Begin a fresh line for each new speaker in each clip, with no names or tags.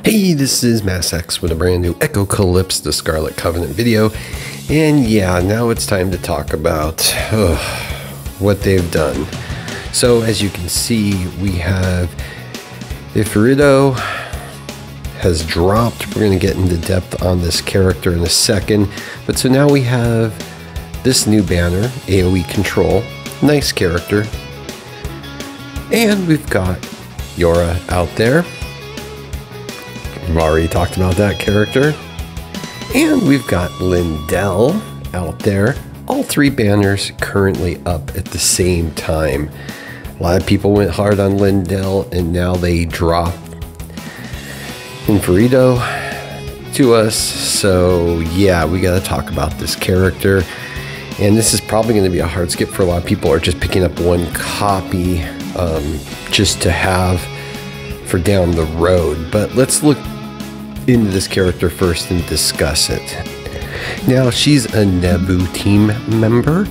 Hey, this is MassX with a brand new Echocalypse, the Scarlet Covenant video. And yeah, now it's time to talk about what they've done. So as you can see, we have Ifurito has dropped. We're going to get into depth on this character in a second. But so now we have this new banner, AoE Control. Nice character. And we've got Yora out there. We've already talked about that character. And we've got Lindell out there. All three banners currently up at the same time. A lot of people went hard on Lindell and now they drop Ifurito to us. So yeah, we got to talk about this character. And this is probably going to be a hard skip for a lot of people, or just picking up one copy just to have for down the road. But let's look into this character first and discuss it. Now, she's a Nebu team member,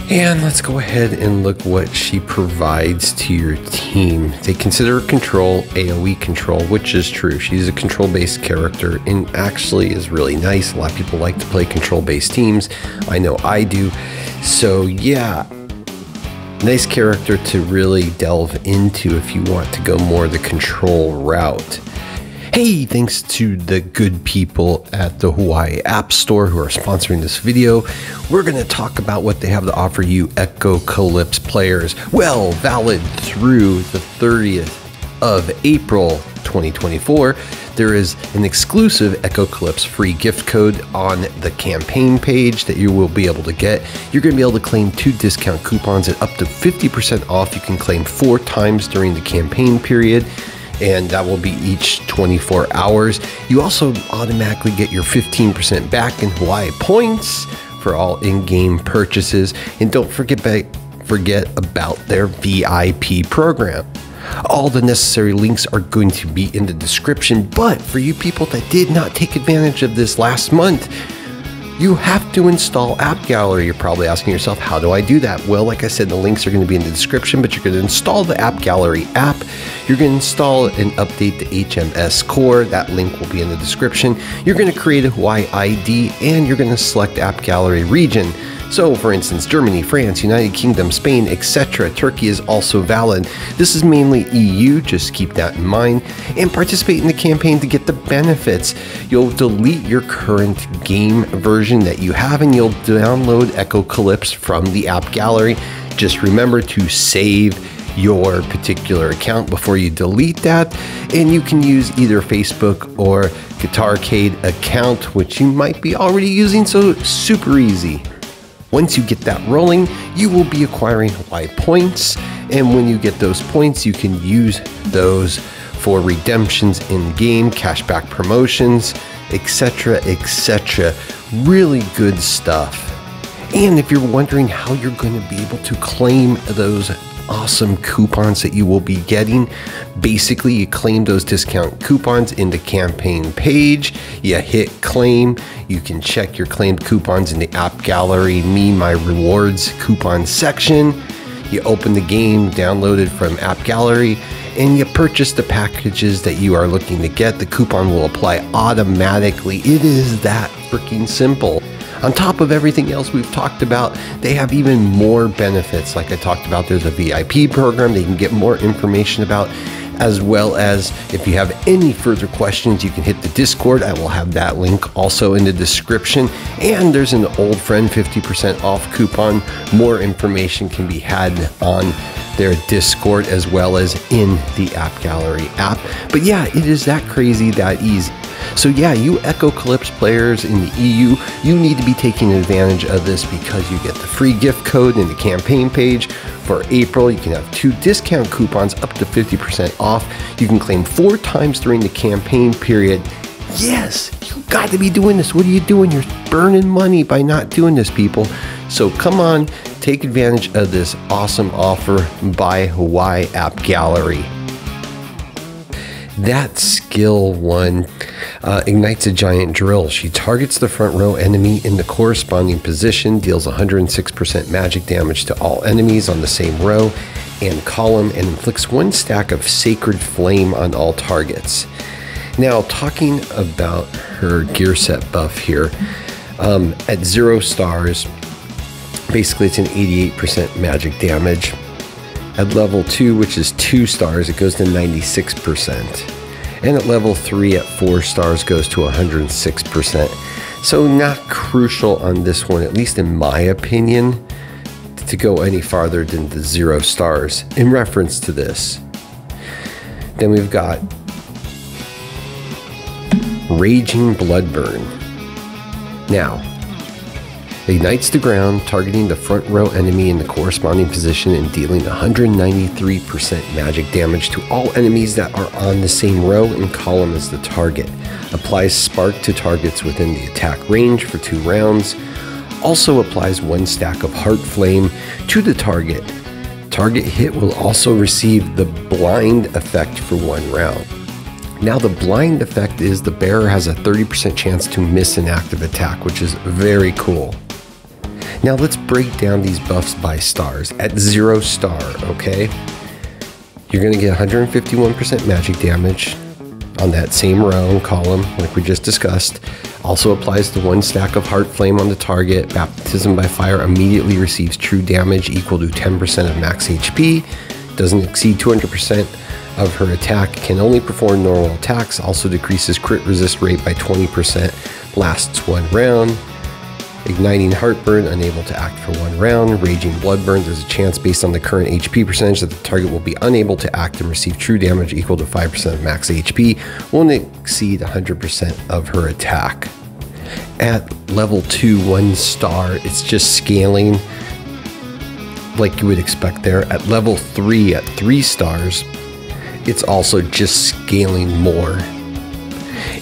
and let's go ahead and look what she provides to your team. They consider control AoE control, which is true. She's a control-based character and actually is really nice. A lot of people like to play control-based teams. I know I do. So yeah, nice character to really delve into if you want to go more the control route. Hey, thanks to the good people at the Huawei App Store who are sponsoring this video. We're going to talk about what they have to offer you Echocalypse players. Well, valid through the 30th of April 2024. There is an exclusive Echocalypse free gift code on the campaign page that you will be able to get. You're going to be able to claim 2 discount coupons at up to 50% off. You can claim 4 times during the campaign period, and that will be each 24 hours. You also automatically get your 15% back in Hawaii points for all in-game purchases. And don't forget about their VIP program. All the necessary links are going to be in the description, but for you people that did not take advantage of this last month, you have to install AppGallery. You're probably asking yourself, how do I do that? Well, like I said, the links are going to be in the description, but you're going to install the AppGallery app. You're going to install and update the HMS core. That link will be in the description. You're going to create a Huawei ID, and you're going to select AppGallery region. So, for instance, Germany, France, United Kingdom, Spain, etc. Turkey is also valid. This is mainly EU, just keep that in mind. And participate in the campaign to get the benefits. You'll delete your current game version that you have, and you'll download Echocalypse from the AppGallery. Just remember to save your particular account before you delete that. And you can use either Facebook or Guitarcade account, which you might be already using, so super easy. Once you get that rolling, you will be acquiring Hawaii points, and when you get those points, you can use those for redemptions in game, cashback promotions, etc., etc. Really good stuff. And if you're wondering how you're going to be able to claim those awesome coupons that you will be getting, basically you claim those discount coupons in the campaign page. You hit claim. You can check your claimed coupons in the AppGallery Me My Rewards coupon section. You open the game, download it from AppGallery, and you purchase the packages that you are looking to get. The coupon will apply automatically. It is that freaking simple. On top of everything else we've talked about, they have even more benefits. Like I talked about, there's a VIP program that you can get more information about, as well as if you have any further questions, you can hit the Discord. I will have that link also in the description. And there's an old friend 50% off coupon. More information can be had on their Discord as well as in the AppGallery app. But yeah, it is that crazy, that easy. So yeah, you Echocalypse players in the EU, you need to be taking advantage of this because you get the free gift code in the campaign page. For April, you can have 2 discount coupons up to 50% off. You can claim 4 times during the campaign period. Yes, you got to be doing this. What are you doing? You're burning money by not doing this, people. So come on, take advantage of this awesome offer by Hawaii AppGallery. That skill one ignites a giant drill. She targets the front row enemy in the corresponding position, deals 106% magic damage to all enemies on the same row and column, and inflicts 1 stack of sacred flame on all targets. Now, talking about her gear set buff here, at 0 stars, basically it's an 88% magic damage. At level 2, which is 2 stars, it goes to 96%. And at level 3, at 4 stars, goes to 106%. So not crucial on this one, at least in my opinion, to go any farther than the 0 stars in reference to this. Then we've got Raging Bloodburn. Now, ignites the ground, targeting the front row enemy in the corresponding position and dealing 193% magic damage to all enemies that are on the same row and column as the target. Applies spark to targets within the attack range for 2 rounds. Also applies 1 stack of Heart Flame to the target. Target hit will also receive the blind effect for 1 round. Now the blind effect is the bearer has a 30% chance to miss an active attack, which is very cool. Now let's break down these buffs by stars. At 0 star, okay, you're going to get 151% magic damage on that same row and column like we just discussed. Also applies to 1 stack of Heart Flame on the target. Baptism by Fire immediately receives true damage equal to 10% of max HP. Doesn't exceed 200% of her attack. Can only perform normal attacks. Also decreases crit resist rate by 20%. Lasts 1 round. Igniting Heartburn, unable to act for 1 round. Raging Bloodburn, there's a chance based on the current HP percentage that the target will be unable to act and receive true damage equal to 5% of max HP. Won't exceed 100% of her attack. At level 2, 1 star, it's just scaling like you would expect there. At level 3, at 3 stars, it's also just scaling more.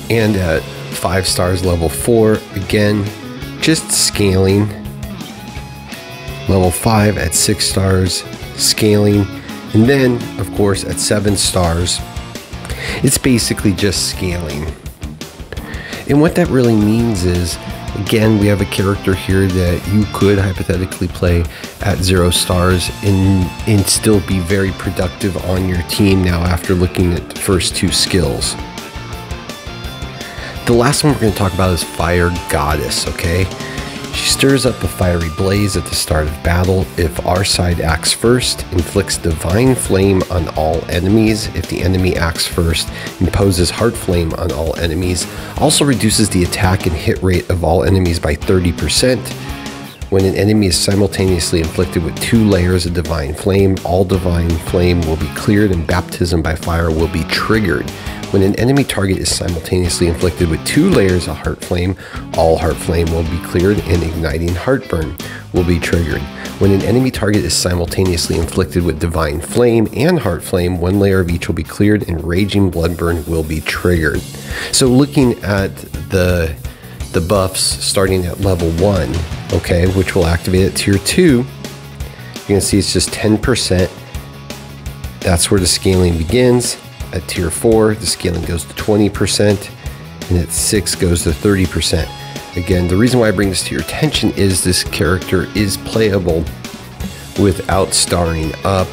And at 5 stars, level 4, again, just scaling. Level 5 at 6 stars, scaling. And then, of course, at 7 stars, it's basically just scaling. And what that really means is, again, we have a character here that you could hypothetically play at 0 stars and still be very productive on your team now after looking at the first 2 skills. The last one we're going to talk about is Fire Goddess, okay? She stirs up a fiery blaze at the start of battle. If our side acts first, inflicts Divine Flame on all enemies. If the enemy acts first, imposes Heart Flame on all enemies. Also reduces the attack and hit rate of all enemies by 30%. When an enemy is simultaneously inflicted with 2 layers of Divine Flame, all Divine Flame will be cleared and Baptism by Fire will be triggered. When an enemy target is simultaneously inflicted with 2 layers of Heart Flame, all Heart Flame will be cleared and Igniting Heartburn will be triggered. When an enemy target is simultaneously inflicted with Divine Flame and Heart Flame, 1 layer of each will be cleared and Raging Bloodburn will be triggered. So looking at the buffs starting at level 1, okay, which will activate at tier 2, you're going to see it's just 10%. That's where the scaling begins. At tier 4, the scaling goes to 20%, and at 6 goes to 30%. Again, the reason why I bring this to your attention is this character is playable without starring up.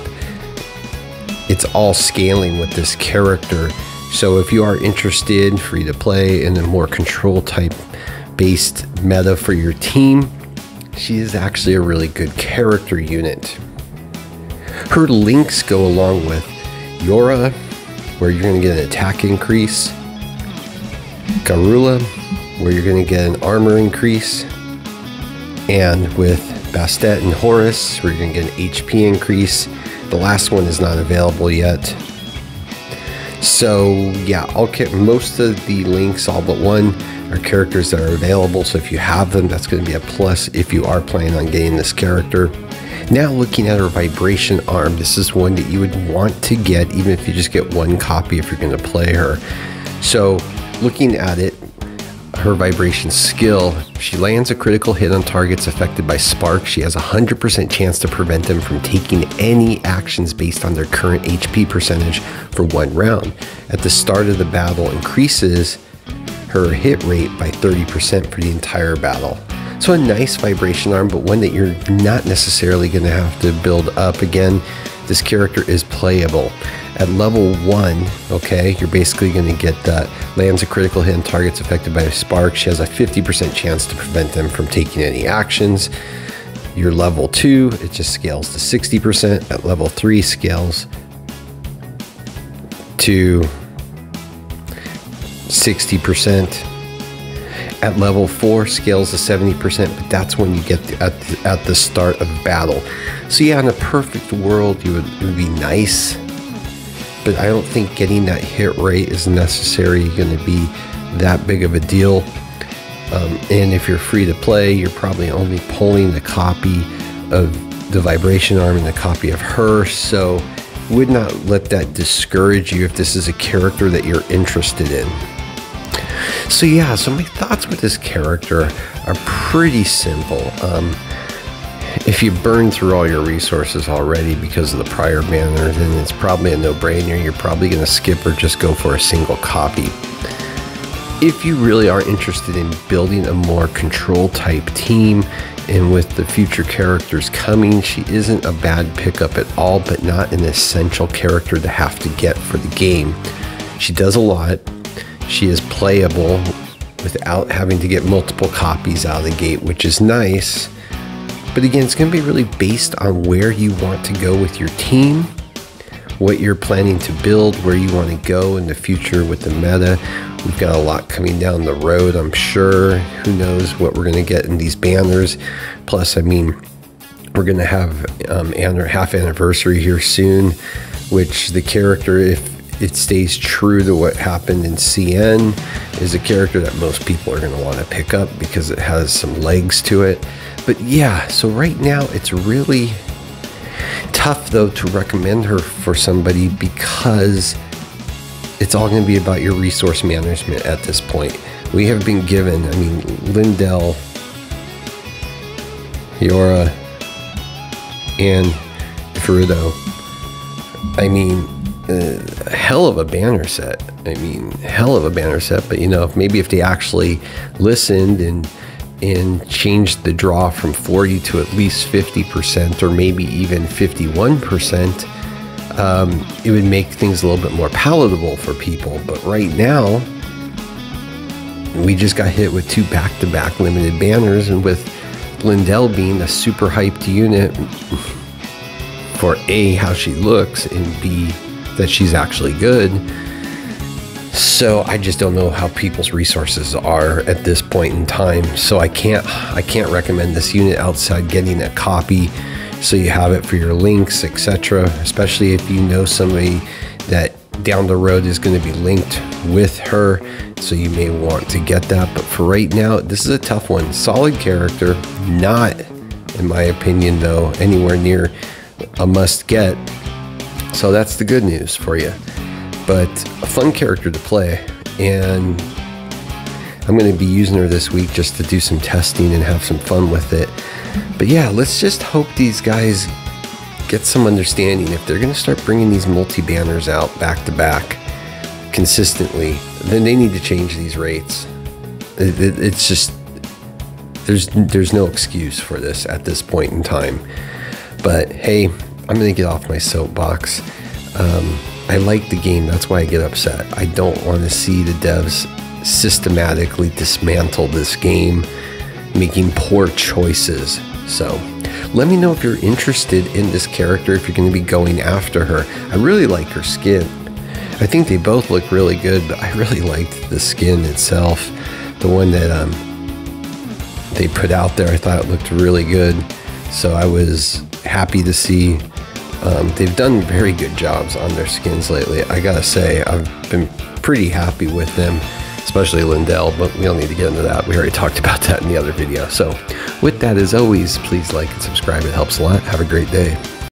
It's all scaling with this character. So if you are interested, free to play, in a more control type based meta for your team, she is actually a really good character unit. Her links go along with Yora, where you're going to get an attack increase, Garula, where you're going to get an armor increase, and with Bastet and Horus, where you're going to get an HP increase. The last one is not available yet. So yeah, most of the links, all but one, are characters that are available. So if you have them, that's going to be a plus if you are planning on getting this character. Now looking at her vibration arm, this is one that you would want to get even if you just get 1 copy if you're going to play her. So looking at it, her vibration skill, she lands a critical hit on targets affected by spark. She has a 100% chance to prevent them from taking any actions based on their current HP percentage for 1 round. At the start of the battle, increases her hit rate by 30% for the entire battle. So a nice vibration arm, but one that you're not necessarily going to have to build up. Again, this character is playable. At level 1, okay, you're basically going to get that lands a critical hit on targets affected by a spark. She has a 50% chance to prevent them from taking any actions. Your level 2, it just scales to 60%. At level 3, scales to 60%. At level 4, scales to 70%, but that's when you get at the start of battle. So yeah, in a perfect world, it would be nice, but I don't think getting that hit rate is necessarily going to be that big of a deal. And if you're free to play, you're probably only pulling the copy of the vibration arm and the copy of her, so would not let that discourage you if this is a character that you're interested in. So yeah, so my thoughts with this character are pretty simple. If you burn through all your resources already because of the prior banner, then it's probably a no-brainer. You're probably going to skip or just go for a single copy. If you really are interested in building a more control type team, and with the future characters coming, she isn't a bad pickup at all, but not an essential character to have to get for the game. She does a lot. She is playable without having to get multiple copies out of the gate, which is nice. But again, it's going to be really based on where you want to go with your team, what you're planning to build, where you want to go in the future with the meta. We've got a lot coming down the road, I'm sure. Who knows what we're going to get in these banners. Plus, I mean, we're going to have half anniversary here soon, which the character, if it stays true to what happened in CN, is a character that most people are going to want to pick up because it has some legs to it. But yeah, so right now it's really tough though to recommend her for somebody because it's all going to be about your resource management at this point. We have been given, I mean, Lindell, Yora, and Ifurito. I mean, hell of a banner set. I mean, hell of a banner set. But you know, maybe if they actually listened and changed the draw from 40 to at least 50%, or maybe even 51%, it would make things a little bit more palatable for people. But right now, we just got hit with 2 back-to-back limited banners, and with Lindell being a super hyped unit for A, how she looks, and B, that she's actually good. So I just don't know how people's resources are at this point in time. So I can't recommend this unit outside getting a copy so you have it for your links, etc. Especially if you know somebody that down the road is going to be linked with her, so you may want to get that. But for right now, this is a tough one. Solid character, not, in my opinion though, anywhere near a must get. So that's the good news for you. But a fun character to play, and I'm going to be using her this week just to do some testing and have some fun with it. But yeah, let's just hope these guys get some understanding. If they're going to start bringing these multi-banners out back to back consistently, then they need to change these rates. It's just, there's no excuse for this at this point in time. But hey, I'm going to get off my soapbox. I like the game, that's why I get upset. I don't want to see the devs systematically dismantle this game, making poor choices. So let me know if you're interested in this character, if you're going to be going after her. I really like her skin. I think they both look really good, but I really liked the skin itself. The one that they put out there, I thought it looked really good. So I was happy to see. They've done very good jobs on their skins lately. I gotta say, I've been pretty happy with them, especially Lindell, but we don't need to get into that. We already talked about that in the other video. So with that, as always, please like and subscribe. It helps a lot. Have a great day.